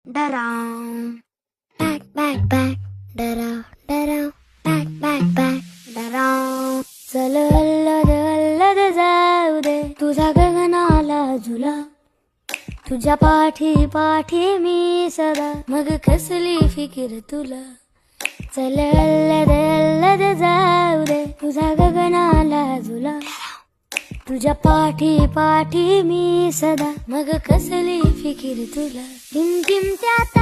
डराव back back back डराव डराव back back back डराव. चल अल्लद अल्लद जाऊ दे तुझा गगनाला झुला, तुझ्या पाठी पाठी मी सदा, मग कसली फिकीर तुला. चल अल्लद अल्लद जाऊ दे तुझा गगनाला झुला, तुझ्या पाठी पाठी मी सदा, मग कसली फिकीर तुला. टिम टिम त्यात